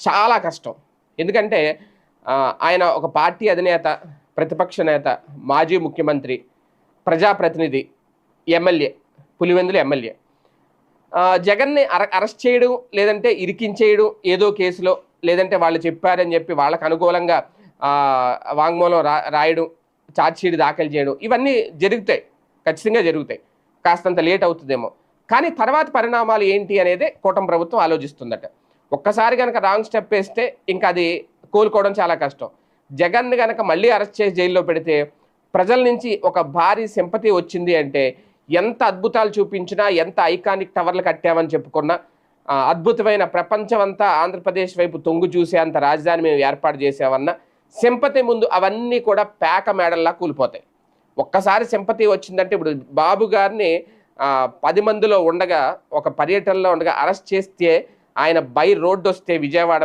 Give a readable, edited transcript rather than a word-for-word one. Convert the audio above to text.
చాలా కష్టం. ఎందుకంటే ఆయన ఒక పార్టీ అధినేత, ప్రతిపక్ష నేత, మాజీ ముఖ్యమంత్రి, ప్రజాప్రతినిధి, ఎమ్మెల్యే, పులివెందుల ఎమ్మెల్యే. జగన్‌ని అరెస్ట్ చేయడం, లేదంటే ఇరికించేయడం ఏదో కేసులో, లేదంటే వాళ్ళు చెప్పారని చెప్పి వాళ్ళకు అనుకూలంగా వాంగ్మూలం రాయడం, ఛార్జ్‌షీట్ దాఖలు చేయడం ఇవన్నీ జరుగుతాయి. ఖచ్చితంగా జరుగుతాయి. కాస్తంత లేట్ అవుతుందేమో. కానీ తర్వాత పరిణామాలు ఏంటి అనేదే కూటమి ప్రభుత్వం ఆలోచిస్తుందట. ఒక్కసారి గనక రాంగ్ స్టెప్ వేస్తే ఇంకా అది కోలుకోవడం చాలా కష్టం. జగన్‌ని గనక మళ్ళీ అరెస్ట్ చేసి జైల్లో పెడితే ప్రజల నుంచి ఒక భారీ సింపతి వచ్చింది అంటే ఎంత అద్భుతాలు చూపించినా, ఎంత ఐకానిక్ టవర్లు కట్టామని చెప్పుకున్నా, అద్భుతమైన ప్రపంచం అంతా ఆంధ్రప్రదేశ్ వైపు తొంగి చూసేంత రాజధాని మేము ఏర్పాటు చేసామన్న సింపతి ముందు అవన్నీ కూడా పేక మేడల్లా కూలిపోతాయి. ఒక్కసారి సింపతి వచ్చిందంటే ఇప్పుడు బాబు గారిని 10 మందిలో ఉండగా, ఒక పర్యటనలో ఉండగా అరెస్ట్ చేస్తే ఆయన బై రోడ్డు వస్తే విజయవాడ